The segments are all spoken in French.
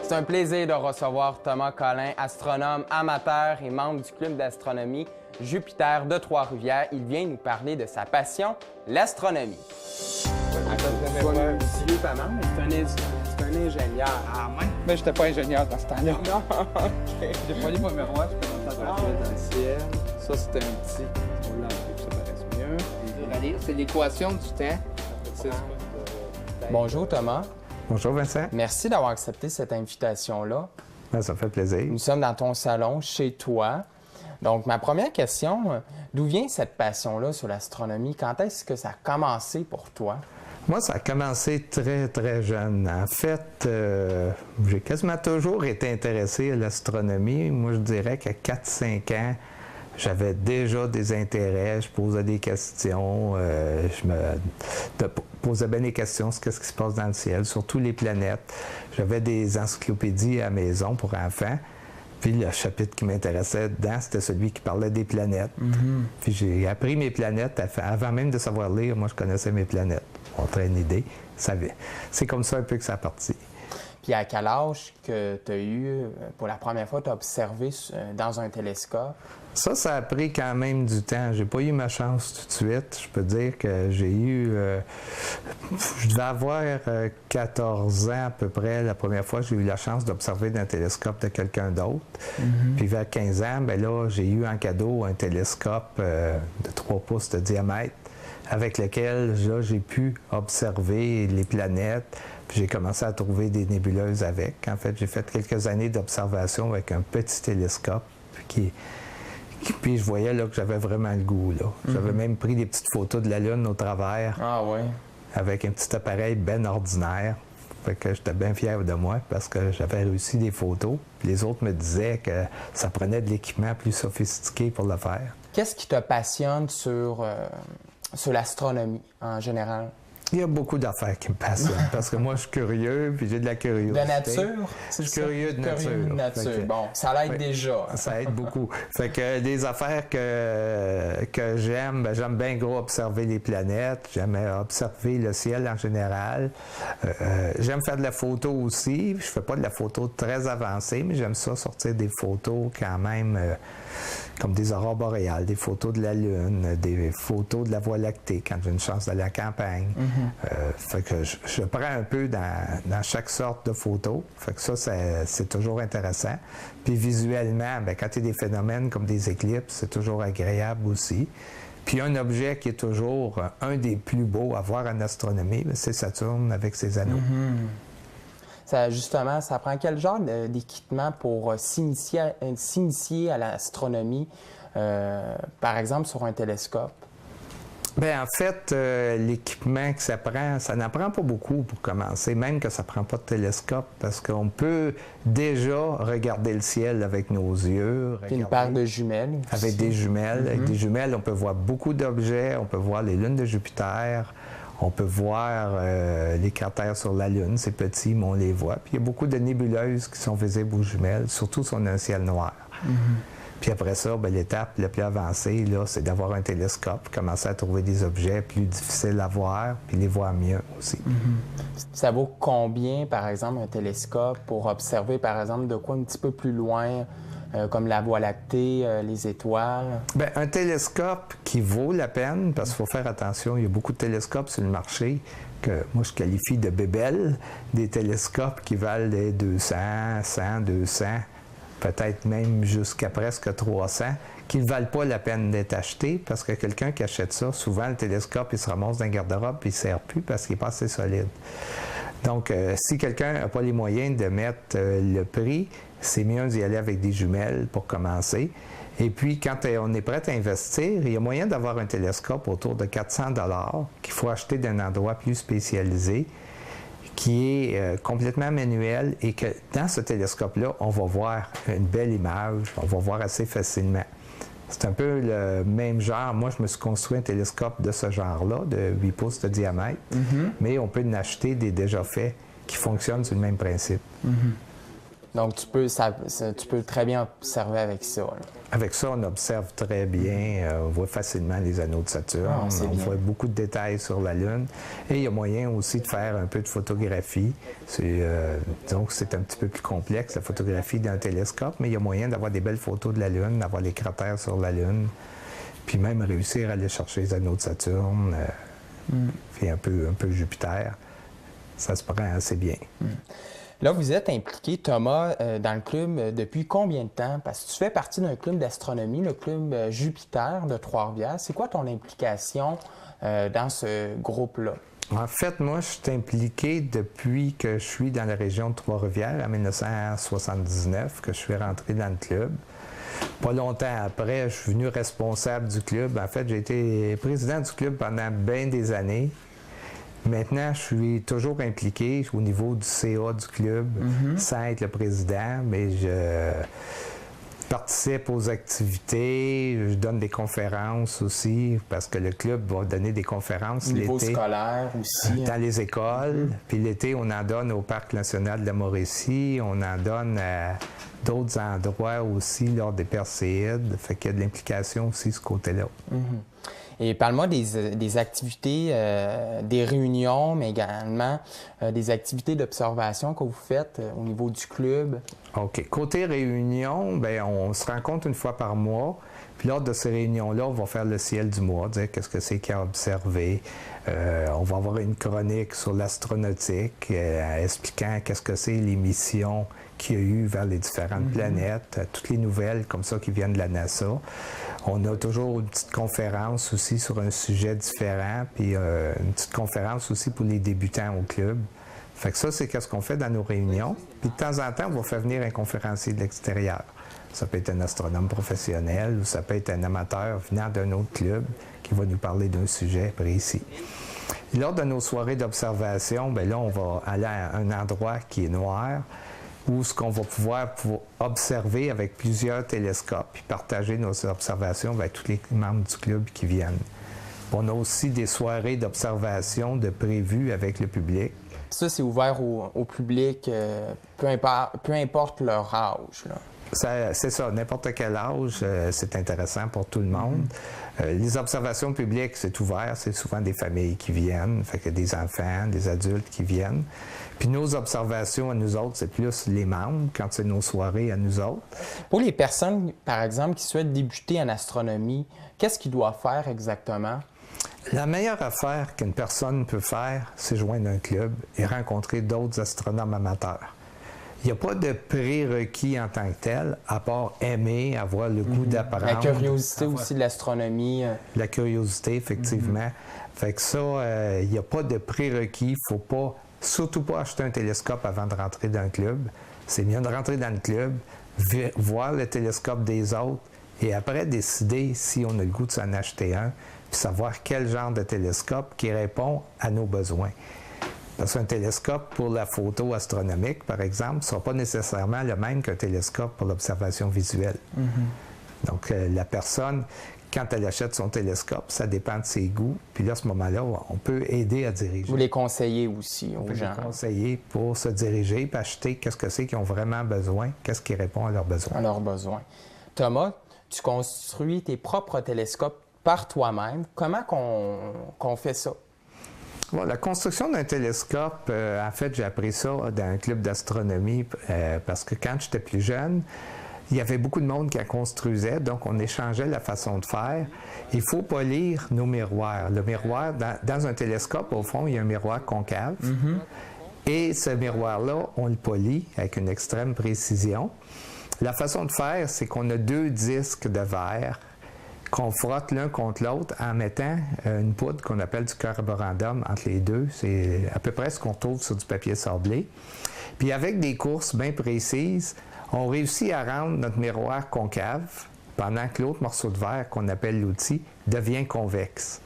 C'est un plaisir de recevoir Thomas Collin, astronome amateur et membre du club d'astronomie Jupiter de Trois-Rivières. Il vient nous parler de sa passion, l'astronomie. C'est un ingénieur. Ah, ouais? Mais j'étais pas ingénieur dans ce temps-là. Non, OK. J'ai pas lu mon miroir, je peux monter à dans le ciel. Ça, c'était un petit. On l'a enlevé, ça paraît mieux. C'est l'équation du temps. Bonjour Thomas. Bonjour Vincent. Merci d'avoir accepté cette invitation-là. Ben, ça fait plaisir. Nous sommes dans ton salon, chez toi. Donc, ma première question, d'où vient cette passion-là sur l'astronomie? Quand est-ce que ça a commencé pour toi? Moi, ça a commencé très, très jeune. En fait, j'ai quasiment toujours été intéressé à l'astronomie. Moi, je dirais qu'à 4-5 ans, j'avais déjà des intérêts, je posais des questions, je me posais bien des questions sur ce qui se passe dans le ciel, sur toutes les planètes. J'avais des encyclopédies à la maison pour enfants. Puis le chapitre qui m'intéressait dedans, c'était celui qui parlait des planètes. Puis j'ai appris mes planètes avant même de savoir lire. Moi, je connaissais mes planètes. On traîne une idée. C'est comme ça un peu que ça a parti. Puis à quel âge que tu as eu, pour la première fois, tu as observé dans un télescope? Ça a pris quand même du temps. J'ai pas eu ma chance tout de suite. Je peux dire que j'ai eu... je devais avoir 14 ans à peu près la première fois que j'ai eu la chance d'observer d'un télescope de quelqu'un d'autre. Puis vers 15 ans, bien là, j'ai eu en cadeau un télescope de 3 pouces de diamètre avec lequel là, j'ai pu observer les planètes. Puis j'ai commencé à trouver des nébuleuses avec. En fait, j'ai fait quelques années d'observation avec un petit télescope puis je voyais là, que j'avais vraiment le goût. Là. J'avais même pris des petites photos de la Lune au travers. Ah oui. Avec un petit appareil bien ordinaire. Fait que j'étais bien fier de moi parce que j'avais réussi des photos. Puis les autres me disaient que ça prenait de l'équipement plus sophistiqué pour le faire. Qu'est-ce qui te passionne sur l'astronomie en général? Il y a beaucoup d'affaires qui me passionnent parce que moi, je suis curieux puis j'ai de la curiosité. De nature? Je suis curieux de nature. Curieux de nature. Bon, ça l'aide déjà. Ça aide beaucoup. Fait que des affaires que j'aime, j'aime bien gros observer les planètes, j'aime observer le ciel en général. J'aime faire de la photo aussi. Je fais pas de la photo très avancée, mais j'aime ça sortir des photos quand même comme des aurores boréales, des photos de la Lune, des photos de la Voie lactée quand j'ai une chance d'aller à la campagne. Fait que je prends un peu dans chaque sorte de photo. Fait que ça, c'est toujours intéressant. Puis visuellement, bien, quand il y a des phénomènes comme des éclipses, c'est toujours agréable aussi. Puis un objet qui est toujours un des plus beaux à voir en astronomie, c'est Saturne avec ses anneaux. Justement, ça prend quel genre d'équipement pour s'initier à l'astronomie, par exemple sur un télescope? Bien, en fait, l'équipement que ça prend, ça n'en prend pas beaucoup pour commencer, même que ça ne prend pas de télescope, parce qu'on peut déjà regarder le ciel avec nos yeux. Puis une paire de jumelles aussi. Avec des jumelles. Avec des jumelles, on peut voir beaucoup d'objets. On peut voir les lunes de Jupiter. On peut voir les cratères sur la Lune. C'est petit, mais on les voit. Puis il y a beaucoup de nébuleuses qui sont visibles aux jumelles, surtout si on a un ciel noir. Puis après ça, bien, l'étape la plus avancée, là, c'est d'avoir un télescope, commencer à trouver des objets plus difficiles à voir, puis les voir mieux aussi. Ça vaut combien, par exemple, un télescope pour observer, par exemple, de quoi un petit peu plus loin, comme la Voie lactée, les étoiles? Bien, un télescope qui vaut la peine, parce qu'il faut faire attention, il y a beaucoup de télescopes sur le marché que moi je qualifie de bébelles, des télescopes qui valent des 200, 100, 200, peut-être même jusqu'à presque 300, qui ne valent pas la peine d'être achetés parce que quelqu'un qui achète ça, souvent le télescope, il se ramasse dans un garde-robe et il ne sert plus parce qu'il n'est pas assez solide. Donc, si quelqu'un n'a pas les moyens de mettre le prix, c'est mieux d'y aller avec des jumelles pour commencer. Et puis, quand on est prêt à investir, il y a moyen d'avoir un télescope autour de 400 $ qu'il faut acheter d'un endroit plus spécialisé, qui est complètement manuel et que dans ce télescope-là, on va voir une belle image, on va voir assez facilement. C'est un peu le même genre. Moi, je me suis construit un télescope de ce genre-là, de 8 pouces de diamètre, mais on peut en acheter des déjà faits qui fonctionnent sur le même principe. Donc, tu peux très bien observer avec ça. Là. Avec ça, on observe très bien. On voit facilement les anneaux de Saturne. On voit beaucoup de détails sur la Lune. Et il y a moyen aussi de faire un peu de photographie. Donc, c'est un petit peu plus complexe, la photographie d'un télescope, mais il y a moyen d'avoir des belles photos de la Lune, d'avoir les cratères sur la Lune, puis même réussir à aller chercher les anneaux de Saturne, puis un peu Jupiter. Ça se prend assez bien. Là, vous êtes impliqué, Thomas, dans le club depuis combien de temps? Parce que tu fais partie d'un club d'astronomie, le club Jupiter de Trois-Rivières. C'est quoi ton implication dans ce groupe-là? En fait, moi, je suis impliqué depuis que je suis dans la région de Trois-Rivières, en 1979, que je suis rentré dans le club. Pas longtemps après, je suis venu responsable du club. En fait, j'ai été président du club pendant bien des années. Maintenant, je suis toujours impliqué au niveau du CA du club, sans être le président, mais je participe aux activités, je donne des conférences aussi, parce que le club va donner des conférences l'été. Au niveau scolaire aussi. Dans les écoles. Puis l'été, on en donne au Parc national de la Mauricie, on en donne à d'autres endroits aussi lors des Perséides. Fait qu'il y a de l'implication aussi de ce côté-là. Et parle-moi des activités, des réunions, mais également des activités d'observation que vous faites au niveau du club. OK. Côté réunion, bien, on se rencontre une fois par mois. Puis lors de ces réunions-là, on va faire le ciel du mois, dire qu'est-ce que c'est qu'il y a à observer. On va avoir une chronique sur l'astronautique, expliquant qu'est-ce que c'est les missions qu'il y a eu vers les différentes planètes, toutes les nouvelles comme ça qui viennent de la NASA. On a toujours une petite conférence aussi sur un sujet différent, puis une petite conférence aussi pour les débutants au club. Fait que ça, c'est ce qu'on fait dans nos réunions. Puis de temps en temps, on va faire venir un conférencier de l'extérieur. Ça peut être un astronome professionnel ou ça peut être un amateur venant d'un autre club qui va nous parler d'un sujet précis. Et lors de nos soirées d'observation, bien là, on va aller à un endroit qui est noir, où ce qu'on va pouvoir observer avec plusieurs télescopes puis partager nos observations avec tous les membres du club qui viennent. On a aussi des soirées d'observation de prévues avec le public. Ça, c'est ouvert au public, peu importe leur âge, là. C'est ça, n'importe quel âge, c'est intéressant pour tout le monde. Les observations publiques, c'est ouvert, c'est souvent des familles qui viennent, fait que des enfants, des adultes qui viennent. Puis nos observations à nous autres, c'est plus les membres, quand c'est nos soirées à nous autres. Pour les personnes, par exemple, qui souhaitent débuter en astronomie, qu'est-ce qu'ils doivent faire exactement? La meilleure affaire qu'une personne peut faire, c'est joindre un club et rencontrer d'autres astronomes amateurs. Il n'y a pas de prérequis en tant que tel, à part aimer, avoir le goût d'apprendre. La curiosité aussi de l'astronomie. La curiosité, effectivement. Fait que ça, il n'y a pas de prérequis. Il ne faut pas, surtout pas acheter un télescope avant de rentrer dans le club. C'est mieux de rentrer dans le club, voir le télescope des autres et après décider si on a le goût de s'en acheter un, puis savoir quel genre de télescope qui répond à nos besoins. Parce qu'un télescope pour la photo astronomique, par exemple, ne sera pas nécessairement le même qu'un télescope pour l'observation visuelle. Donc, la personne, quand elle achète son télescope, ça dépend de ses goûts. Puis là, à ce moment-là, on peut aider à diriger. Vous les conseillez aussi aux gens. On peut les conseiller pour se diriger et acheter qu'est-ce que c'est qu'ils ont vraiment besoin, qu'est-ce qui répond à leurs besoins. À leurs besoins. Thomas, tu construis tes propres télescopes par toi-même. Comment qu'on fait ça? Bon, la construction d'un télescope, en fait, j'ai appris ça dans un club d'astronomie parce que quand j'étais plus jeune, il y avait beaucoup de monde qui en construisait, donc on échangeait la façon de faire. Il faut polir nos miroirs. Le miroir, dans un télescope, au fond, il y a un miroir concave. Et ce miroir-là, on le polit avec une extrême précision. La façon de faire, c'est qu'on a deux disques de verre qu'on frotte l'un contre l'autre en mettant une poudre qu'on appelle du carborandum entre les deux. C'est à peu près ce qu'on trouve sur du papier sablé. Puis avec des courses bien précises, on réussit à rendre notre miroir concave pendant que l'autre morceau de verre qu'on appelle l'outil devient convexe.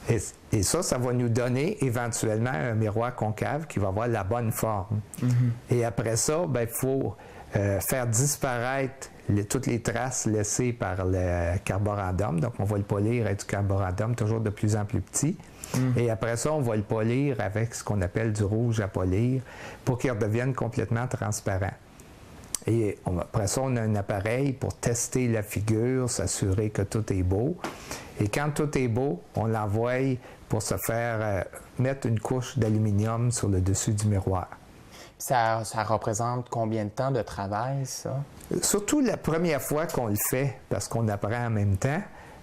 Et ça va nous donner éventuellement un miroir concave qui va avoir la bonne forme. Et après ça, il faut faire disparaître toutes les traces laissées par le carborandum. Donc, on va le polir avec du carborandum toujours de plus en plus petit. Et après ça, on va le polir avec ce qu'on appelle du rouge à polir pour qu'il redevienne complètement transparent. Et après ça, on a un appareil pour tester la figure, s'assurer que tout est beau. Et quand tout est beau, on l'envoie pour se faire mettre une couche d'aluminium sur le dessus du miroir. Ça représente combien de temps de travail, ça? Surtout la première fois qu'on le fait, parce qu'on apprend en même temps,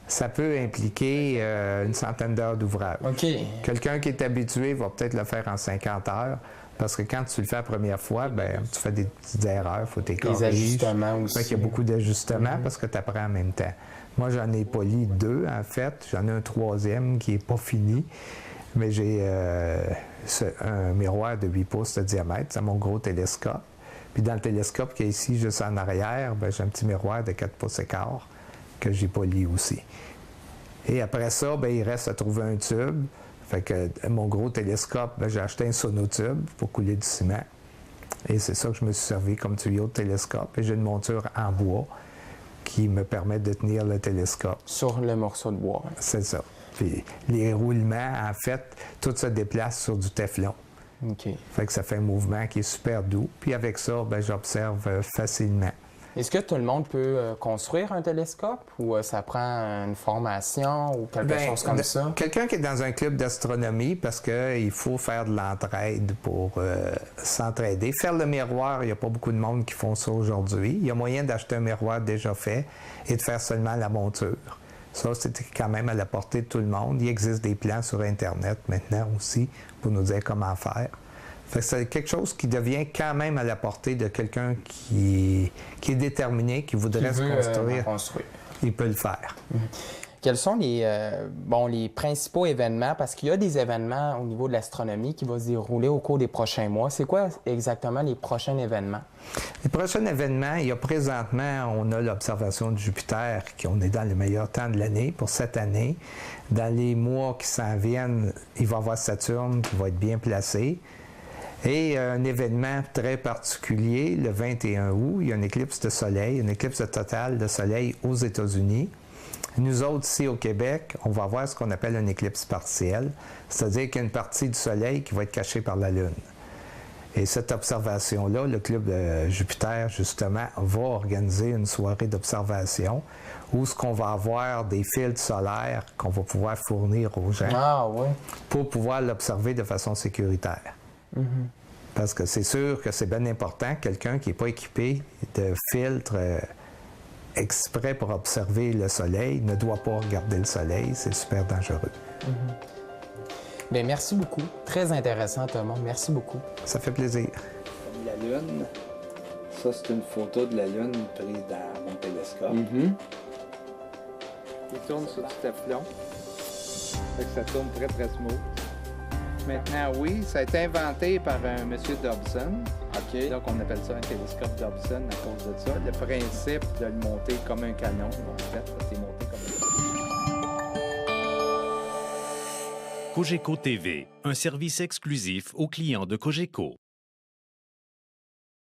ça peut impliquer une centaine d'heures d'ouvrage. OK. Quelqu'un qui est habitué va peut-être le faire en 50 heures, parce que quand tu le fais la première fois, ben, tu fais des petites erreurs, il faut t'es corriger. Des ajustements aussi. Il y a beaucoup d'ajustements parce que tu apprends en même temps. Moi, j'en ai poli 2, en fait. J'en ai un 3e qui n'est pas fini. Mais j'ai un miroir de 8 pouces de diamètre. C'est mon gros télescope. Puis dans le télescope qui est ici, juste en arrière, ben, j'ai un petit miroir de 4 pouces et quart que j'ai poli aussi. Et après ça, ben, il reste à trouver un tube. Fait que mon gros télescope, ben, j'ai acheté un sonotube pour couler du ciment. Et c'est ça que je me suis servi comme tuyau de télescope. Et j'ai une monture en bois qui me permet de tenir le télescope. Sur le morceau de bois. C'est ça. Puis les roulements, en fait, tout se déplace sur du téflon. OK. Fait que ça fait un mouvement qui est super doux. Puis avec ça, ben, j'observe facilement. Est-ce que tout le monde peut construire un télescope ou ça prend une formation ou quelque chose comme ça? Quelqu'un qui est dans un club d'astronomie, parce qu'il faut faire de l'entraide pour s'entraider. Faire le miroir, il n'y a pas beaucoup de monde qui font ça aujourd'hui. Il y a moyen d'acheter un miroir déjà fait et de faire seulement la monture. Ça, c'est quand même à la portée de tout le monde. Il existe des plans sur Internet maintenant aussi pour nous dire comment faire. Fait que c'est quelque chose qui devient quand même à la portée de quelqu'un qui est déterminé, qui voudrait se construire. Il peut le faire. Quels sont les principaux événements? Parce qu'il y a des événements au niveau de l'astronomie qui vont se dérouler au cours des prochains mois. C'est quoi exactement les prochains événements? Les prochains événements, il y a présentement, on a l'observation de Jupiter, on est dans le meilleur temps de l'année pour cette année. Dans les mois qui s'en viennent, il va y avoir Saturne qui va être bien placé. Et un événement très particulier, le 21 août, il y a une éclipse de soleil, une éclipse totale de soleil aux États-Unis. Nous autres, ici au Québec, on va avoir ce qu'on appelle une éclipse partielle, c'est-à-dire qu'il y a une partie du soleil qui va être cachée par la Lune. Et cette observation-là, le club de Jupiter, justement, va organiser une soirée d'observation où ce qu'on va avoir des filtres solaires qu'on va pouvoir fournir aux gens pour pouvoir l'observer de façon sécuritaire. Parce que c'est sûr que c'est bien important, quelqu'un qui n'est pas équipé de filtres exprès pour observer le soleil ne doit pas regarder le soleil, c'est super dangereux. Bien, merci beaucoup. Très intéressant, Thomas. Merci beaucoup. Ça fait plaisir. Comme la Lune, ça c'est une photo de la Lune prise dans mon télescope. Il tourne sur du téflon. Fait que ça tourne très très smooth. Maintenant, oui, ça a été inventé par un monsieur Dobson. OK. Donc, on appelle ça un télescope Dobson à cause de ça. Le principe de le monter comme un canon, en fait, c'est monté comme un canon. Cogeco TV, un service exclusif aux clients de Cogeco.